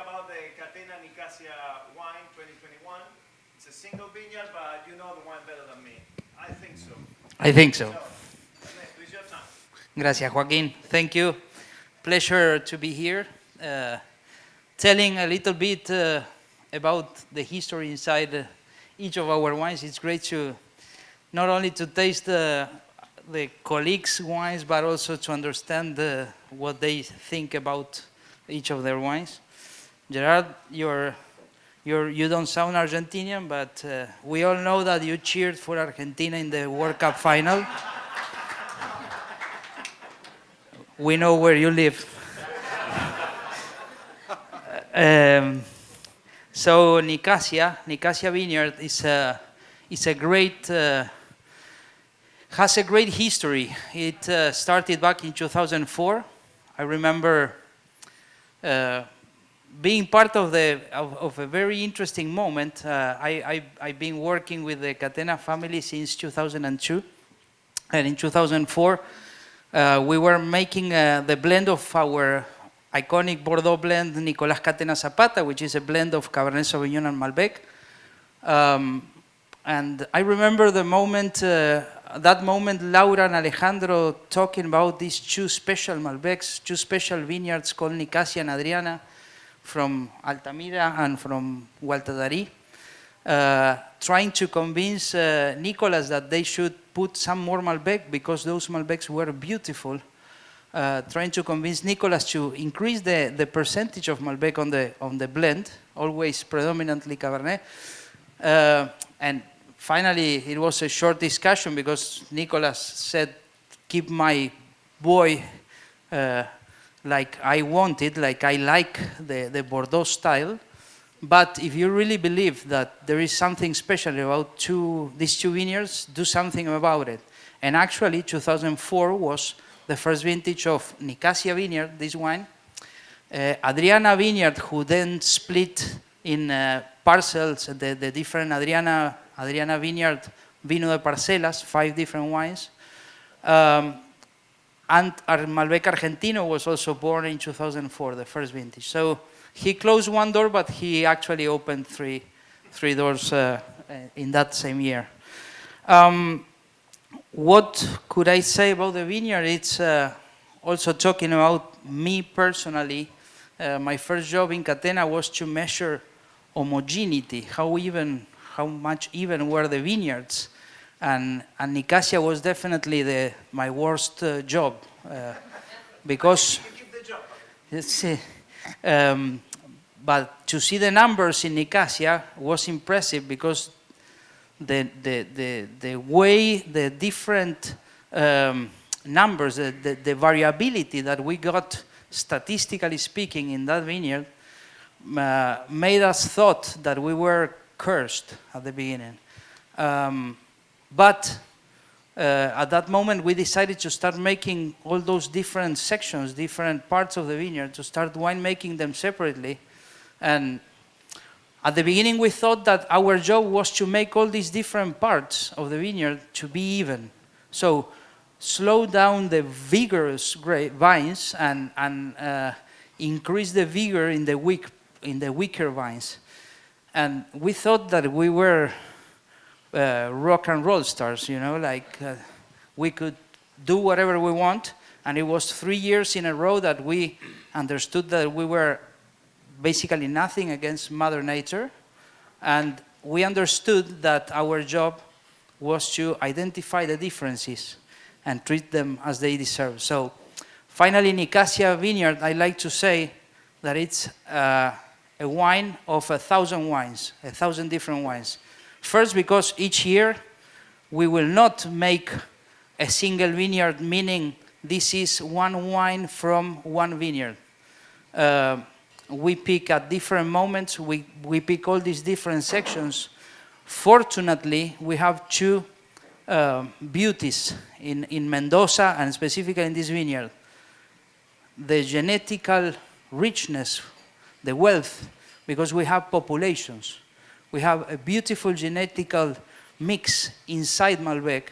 about the Catena Nicasia wine 2021. It's a single vineyard, but you know the wine better than me. I think so. I think so. Ernesto, it's your time. Gracias, Joaquin. Thank you. Pleasure to be here, telling a little bit about the history inside each of our wines. It's great to not only to taste the colleagues' wines, but also to understand what they think about each of their wines. Gerard, you don't sound Argentinian, but we all know that you cheered for Argentina in the World Cup final. We know where you live. So Nicasia Vineyard is a great, has a great history. It started back in 2004. I remember being part of a very interesting moment. I've been working with the Catena family since 2002, and in 2004 we were making the blend of our iconic Bordeaux blend, Catena Zapata, which is a blend of Cabernet Sauvignon and Malbec. And I remember the moment, that moment, Laura and Alejandro talking about these two special Malbecs, two special vineyards called Nicasia and Adriana, from Altamira and from Gualtadari, trying to convince Nicolas that they should put some more Malbec because those Malbecs were beautiful. Trying to convince Nicolas to increase the percentage of Malbec on the blend, always predominantly Cabernet. And finally, it was a short discussion because Nicolas said, keep my boy like I wanted, like I like the Bordeaux style. But if you really believe that there is something special about these two vineyards, do something about it. And actually, 2004 was the first vintage of Nicasia Vineyard, this wine. Adriana Vineyard, who then split in parcels, the different Adriana Vineyard, Vino de Parcelas, 5 different wines. And our Malbec Argentino was also born in 2004, the first vintage. So he closed one door, but he actually opened three doors in that same year. What could I say about the vineyard? It's also talking about me personally. My first job in Catena was to measure homogeneity, how much even were the vineyards. And Nicasia was definitely my worst job because but to see the numbers in Nicasia was impressive because the way the different numbers, the variability that we got statistically speaking in that vineyard made us thought that we were cursed at the beginning. But at that moment, we decided to start making all those different sections, different parts of the vineyard, to start winemaking them separately. And at the beginning, we thought that our job was to make all these different parts of the vineyard to be even. So slow down the vigorous vines and increase the vigor in the weaker vines. And we thought that we were rock and roll stars, you know, like we could do whatever we want. And it was 3 years in a row that we understood that we were basically nothing against Mother Nature. And we understood that our job was to identify the differences and treat them as they deserve. So finally, Nicasia Vineyard, I like to say that it's a wine of 1,000 wines, 1,000 different wines. First, because each year we will not make a single vineyard, meaning this is one wine from one vineyard. We pick at different moments, we pick all these different sections. Fortunately, we have 2 beauties in Mendoza and specifically in this vineyard. The genetical richness, the wealth, because we have populations. We have a beautiful genetical mix inside Malbec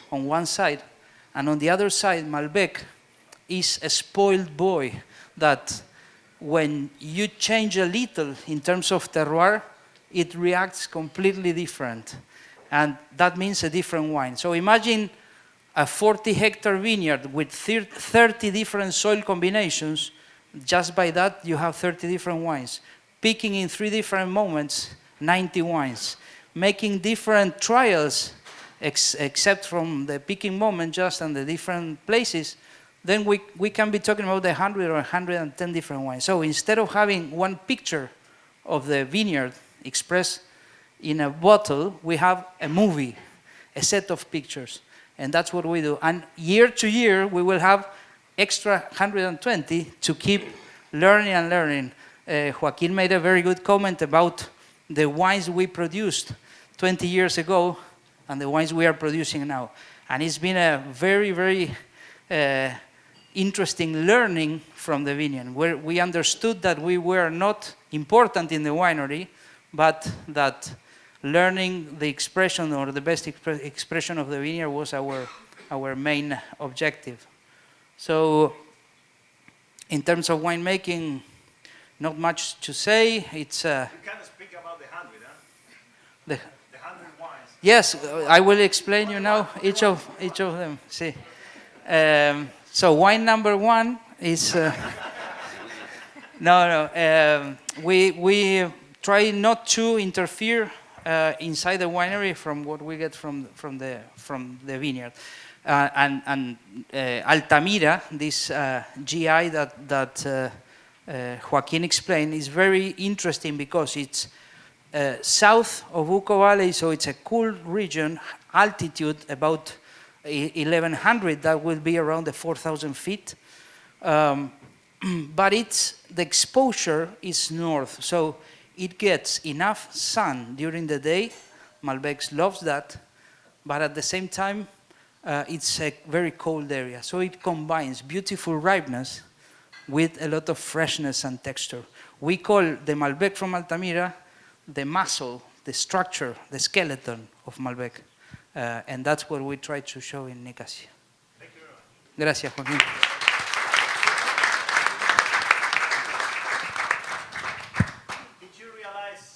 on one side, and on the other side, Malbec is a spoiled boy that when you change a little in terms of terroir, it reacts completely different. And that means a different wine. So imagine a 40-hectare vineyard with 30 different soil combinations. Just by that, you have 30 different wines. Picking in 3 different moments, 90 wines. Making different trials, except from the picking moment just and the different places, then we can be talking about 100 or 110 different wines. So instead of having one picture of the vineyard expressed in a bottle, we have a movie, a set of pictures. And that's what we do. And year to year, we will have extra 120 to keep learning and learning. Joaquin made a very good comment about the wines we produced 20 years ago and the wines we are producing now. And it's been a very, very interesting learning from the vineyard, where we understood that we were not important in the winery, but that learning the expression or the best expression of the vineyard was our main objective. So in terms of winemaking, not much to say. It's you kind of speak about the 100, huh? The 100 wines. Yes, I will explain you now each of them. See, so wine number 1 is we try not to interfere inside the winery from what we get from the vineyard. And Altamira, this GI that Joaquin explained, is very interesting because it's south of Uco Valley, so it's a cool region, altitude about 1100, that will be around the 4,000 feet. But the exposure is north, so it gets enough sun during the day. Malbec loves that, but at the same time, it's a very cold area. So it combines beautiful ripeness with a lot of freshness and texture. We call the Malbec from Altamira the muscle, the structure, the skeleton of Malbec. And that's what we try to show in Nicasia. Thank you very much. Gracias, Joaquín.